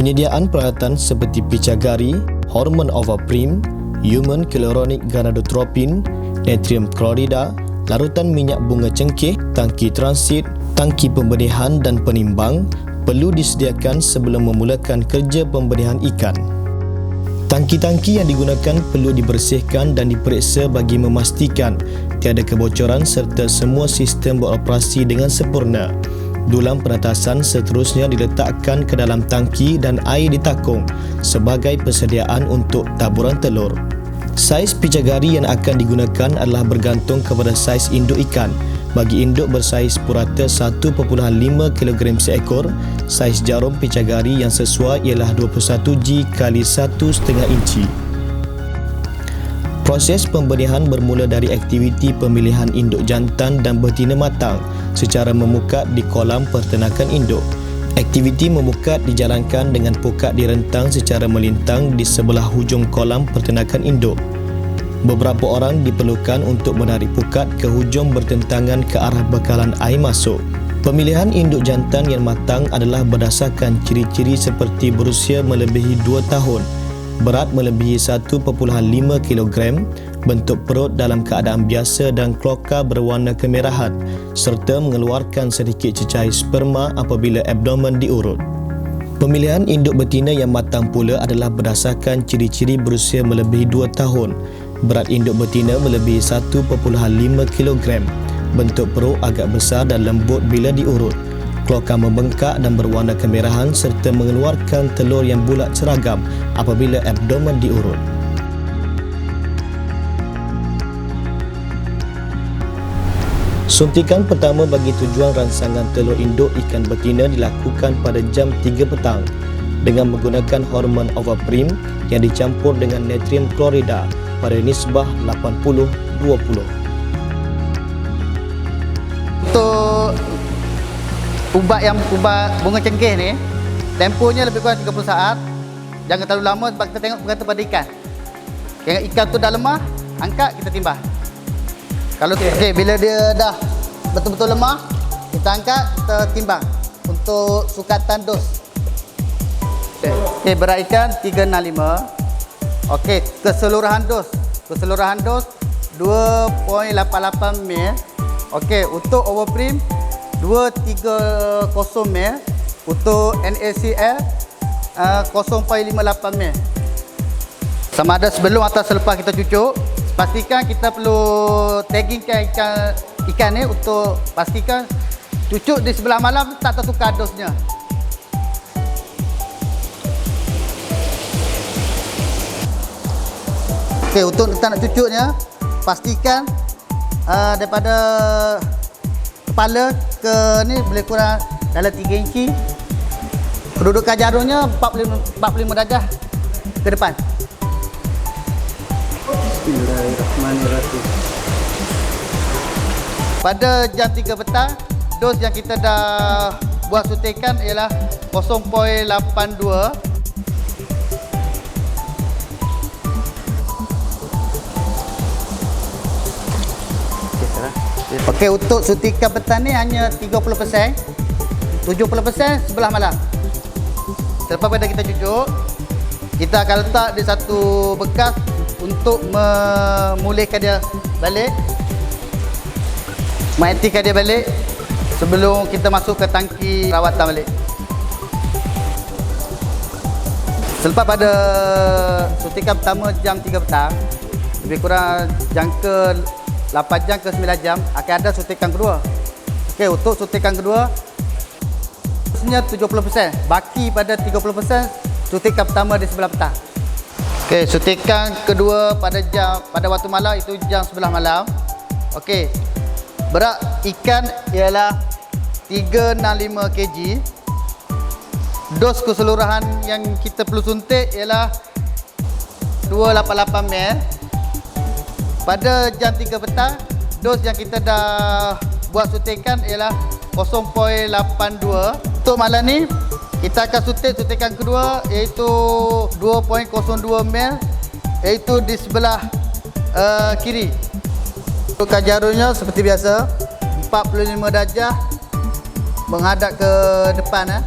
Penyediaan peralatan seperti picagari, hormon ovaprim, human hyaluronic gonadotropin, natrium klorida, larutan minyak bunga cengkeh, tangki transit, tangki pembenihan dan penimbang perlu disediakan sebelum memulakan kerja pembenihan ikan. Tangki-tangki yang digunakan perlu dibersihkan dan diperiksa bagi memastikan tiada kebocoran serta semua sistem beroperasi dengan sempurna. Dulang penetasan seterusnya diletakkan ke dalam tangki dan air ditakung sebagai persediaan untuk taburan telur. Saiz picagari yang akan digunakan adalah bergantung kepada saiz induk ikan. Bagi induk bersaiz purata 1.5 kg seekor, saiz jarum picagari yang sesuai ialah 21G x 1,5 inci. Proses pembenihan bermula dari aktiviti pemilihan induk jantan dan betina matang secara memukat di kolam pertenakan induk. Aktiviti memukat dijalankan dengan pukat direntang secara melintang di sebelah hujung kolam pertenakan induk. Beberapa orang diperlukan untuk menarik pukat ke hujung bertentangan ke arah bekalan air masuk. Pemilihan induk jantan yang matang adalah berdasarkan ciri-ciri seperti berusia melebihi 2 tahun, berat melebihi 1.5 kg, bentuk perut dalam keadaan biasa dan kloaka berwarna kemerahan, serta mengeluarkan sedikit cecair sperma apabila abdomen diurut. Pemilihan induk betina yang matang pula adalah berdasarkan ciri-ciri berusia melebihi 2 tahun, berat induk betina melebihi 1.5 kg, bentuk perut agak besar dan lembut bila diurut, kloaka membengkak dan berwarna kemerahan serta mengeluarkan telur yang bulat seragam apabila abdomen diurut. Suntikan pertama bagi tujuan rangsangan telur induk ikan betina dilakukan pada jam 3 petang dengan menggunakan hormon ovaprim yang dicampur dengan natrium klorida pada nisbah 80-20. Untuk ubat bunga cengkeh ni, tempohnya lebih kurang 30 saat. Jangan terlalu lama sebab kita tengok bergantung pada ikan. Kalau ikan tu dah lemah, angkat kita timbang. Kalau bila dia dah betul-betul lemah, kita angkat, kita timbang untuk sukatan dos. Berat ikan 365. Keseluruhan dos 2.88 ml. Untuk overprim 230 ml. Untuk NaCl 0.58 ml. Sama ada sebelum atau selepas kita cucuk, pastikan kita perlu taggingkan ikan ni untuk pastikan cucuk di sebelah malam tak tertukar dosnya. Untuk kita nak cucuknya, pastikan daripada kepala ke ni boleh kurang dalam 3 inci. Kedudukan jarumnya 45 darjah ke depan. Bismillahirrahmanirrahim. Pada jam 3 petang, dos yang kita dah buat suntikan ialah 0.82. Untuk suntikan petang ni hanya 30%, 70% sebelah malam. Selepas pada kita cucuk, kita akan letak di satu bekas untuk memulihkan dia balik, mengaktifkan dia balik sebelum kita masuk ke tangki rawatan balik. Selepas pada suntikan pertama jam 3 petang, lebih kurang jangka 8 jam ke 9 jam akan ada suntikan kedua. Untuk suntikan kedua dosnya 70%, baki pada 30% suntikan pertama di sebelah petang. Okey, suntikan kedua pada waktu malam itu jam 11 malam. Okey. Berat ikan ialah 365 kg. Dos keseluruhan yang kita perlu suntik ialah 288 ml. Pada jam 3 petang, dos yang kita dah buat suntikan ialah 0.82. Untuk malam ni kita akan suntikan kedua iaitu 2.02 ml, iaitu di sebelah kiri. Untuk jarumnya seperti biasa 45 darjah menghadap ke depan.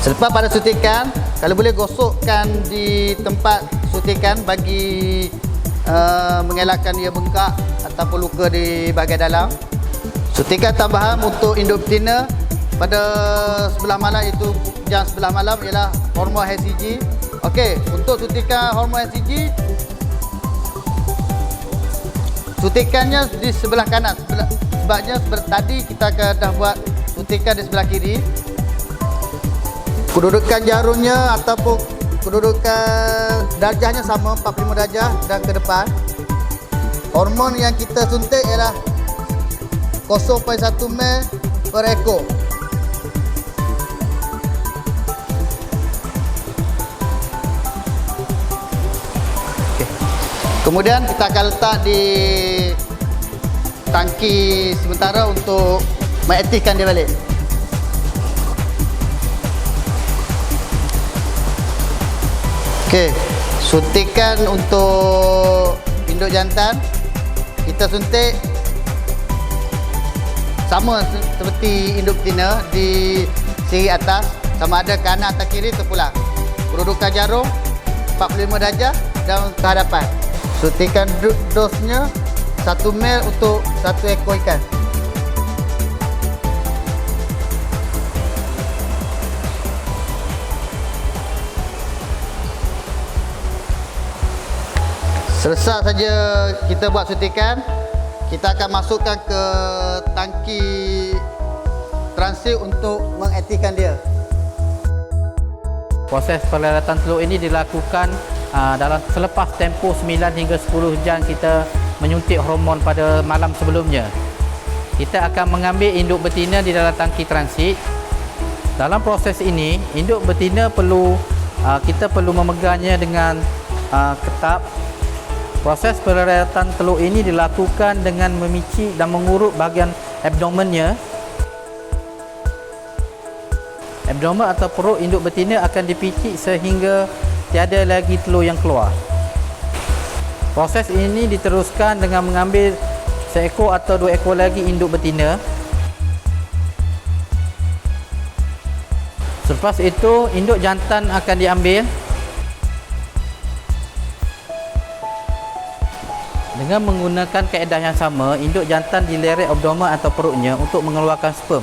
Selepas pada suntikan, kalau boleh gosokkan di tempat suntikan bagi mengelakkan ia bengkak ataupun luka di bahagian dalam. Suntikan tambahan untuk induk betina pada sebelah malam itu jam 11 malam ialah hormon HCG. Okey, untuk suntikan hormon HCG, suntikannya di sebelah kanan sebabnya tadi kita dah buat suntikan di sebelah kiri. Kedudukan jarumnya ataupun kedudukan darjahnya sama, 45 darjah dan ke depan. Hormon yang kita suntik ialah 0.1 ml per ekor. Okay. Kemudian kita akan letak di tangki sementara untuk mengaktifkan dia balik. Okey, suntikan untuk induk jantan kita suntik sama seperti induk betina di siri atas, sama ada kanan atau kiri terpulang. Kedudukan jarum 45 darjah dan ke hadapan. Suntikan dosnya 1 ml untuk 1 ekor ikan. Selesai saja kita buat suntikan, kita akan masukkan ke tangki transit untuk mengaktifkan dia. Proses perawatan telur ini dilakukan dalam selepas tempoh 9 hingga 10 jam kita menyuntik hormon pada malam sebelumnya. Kita akan mengambil induk betina di dalam tangki transit. Dalam proses ini, induk betina kita perlu memegangnya dengan ketat. Proses perawatan telur ini dilakukan dengan memicik dan mengurut bahagian abdomennya. Abdomen atau perut induk betina akan dipicik sehingga tiada lagi telur yang keluar. Proses ini diteruskan dengan mengambil seekor atau 2 ekor lagi induk betina. Selepas itu, induk jantan akan diambil. Dengan menggunakan kaedah yang sama, induk jantan dileret abdomen atau perutnya untuk mengeluarkan sperm.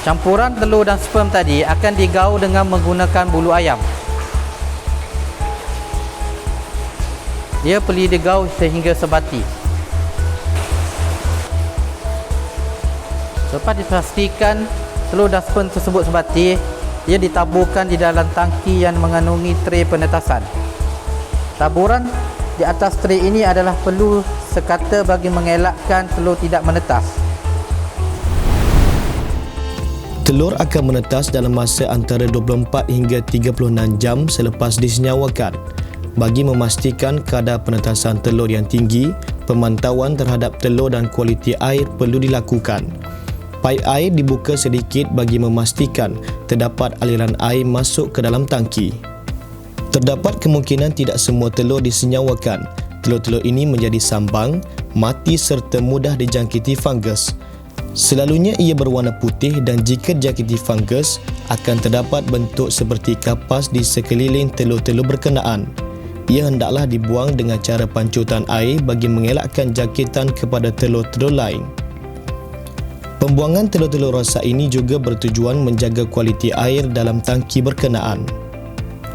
Campuran telur dan sperm tadi akan digaul dengan menggunakan bulu ayam. Dia perlu digaul sehingga sebati. Lepas dipastikan telur dan sperm tersebut sebati, ia ditaburkan di dalam tangki yang mengandungi tray penetasan. Taburan di atas tray ini adalah perlu sekata bagi mengelakkan telur tidak menetas. Telur akan menetas dalam masa antara 24 hingga 36 jam selepas disenyawakan. Bagi memastikan kadar penetasan telur yang tinggi, pemantauan terhadap telur dan kualiti air perlu dilakukan. Paip air dibuka sedikit bagi memastikan terdapat aliran air masuk ke dalam tangki. Terdapat kemungkinan tidak semua telur disenyawakan. Telur-telur ini menjadi sambang, mati serta mudah dijangkiti fungus. Selalunya ia berwarna putih dan jika dijangkiti fungus, akan terdapat bentuk seperti kapas di sekeliling telur-telur berkenaan. Ia hendaklah dibuang dengan cara pancutan air bagi mengelakkan jangkitan kepada telur-telur lain. Pembuangan telur-telur rosak ini juga bertujuan menjaga kualiti air dalam tangki berkenaan.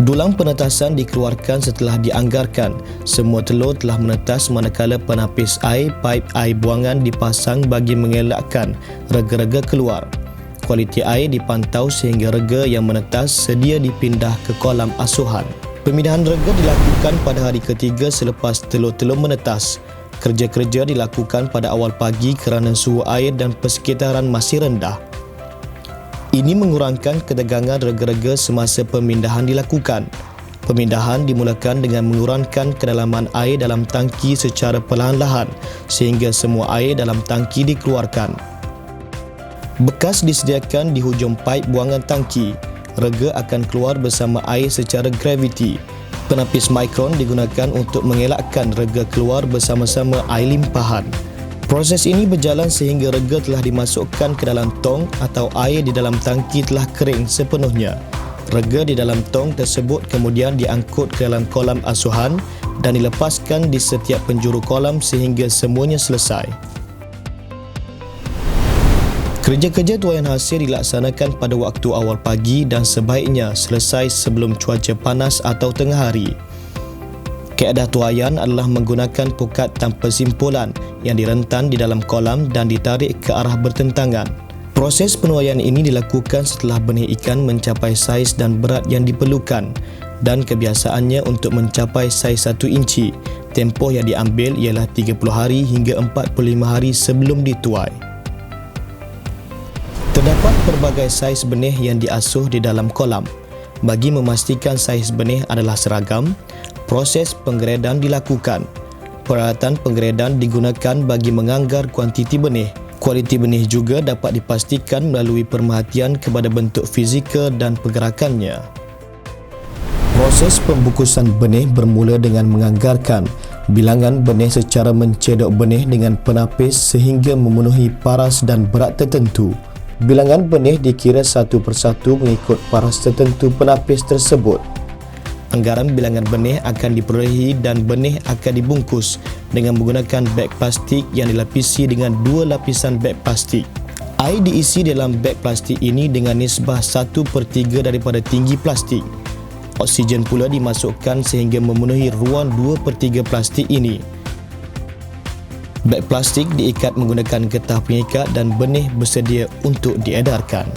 Dulang penetasan dikeluarkan setelah dianggarkan. Semua telur telah menetas manakala penapis air paip air buangan dipasang bagi mengelakkan rega-rega keluar. Kualiti air dipantau sehingga rega yang menetas sedia dipindah ke kolam asuhan. Pemindahan rega dilakukan pada hari ketiga selepas telur-telur menetas. Kerja-kerja dilakukan pada awal pagi kerana suhu air dan persekitaran masih rendah. Ini mengurangkan ketegangan rega-rega semasa pemindahan dilakukan. Pemindahan dimulakan dengan mengurangkan kedalaman air dalam tangki secara perlahan-lahan sehingga semua air dalam tangki dikeluarkan. Bekas disediakan di hujung paip buangan tangki. Rega akan keluar bersama air secara graviti. Penapis mikron digunakan untuk mengelakkan rega keluar bersama-sama air limpahan. Proses ini berjalan sehingga rega telah dimasukkan ke dalam tong atau air di dalam tangki telah kering sepenuhnya. Rega di dalam tong tersebut kemudian diangkut ke dalam kolam asuhan dan dilepaskan di setiap penjuru kolam sehingga semuanya selesai. Kerja-kerja tuaian hasil dilaksanakan pada waktu awal pagi dan sebaiknya selesai sebelum cuaca panas atau tengah hari. Kaedah tuaian adalah menggunakan pukat tanpa simpulan yang direntan di dalam kolam dan ditarik ke arah bertentangan. Proses penuaian ini dilakukan setelah benih ikan mencapai saiz dan berat yang diperlukan dan kebiasaannya untuk mencapai saiz 1 inci. Tempoh yang diambil ialah 30 hari hingga 45 hari sebelum dituai. Terdapat pelbagai saiz benih yang diasuh di dalam kolam. Bagi memastikan saiz benih adalah seragam, proses penggredan dilakukan. Peralatan penggredan digunakan bagi menganggar kuantiti benih. Kualiti benih juga dapat dipastikan melalui perhatian kepada bentuk fizikal dan pergerakannya. Proses pembukusan benih bermula dengan menganggarkan bilangan benih secara mencedok benih dengan penapis sehingga memenuhi paras dan berat tertentu. Bilangan benih dikira satu persatu mengikut paras tertentu penapis tersebut. Anggaran bilangan benih akan diperolehi dan benih akan dibungkus dengan menggunakan beg plastik yang dilapisi dengan 2 lapisan beg plastik. Air diisi dalam beg plastik ini dengan nisbah 1/3 daripada tinggi plastik. Oksigen pula dimasukkan sehingga memenuhi ruang 2/3 plastik ini. Beg plastik diikat menggunakan getah pengikat dan benih bersedia untuk diedarkan.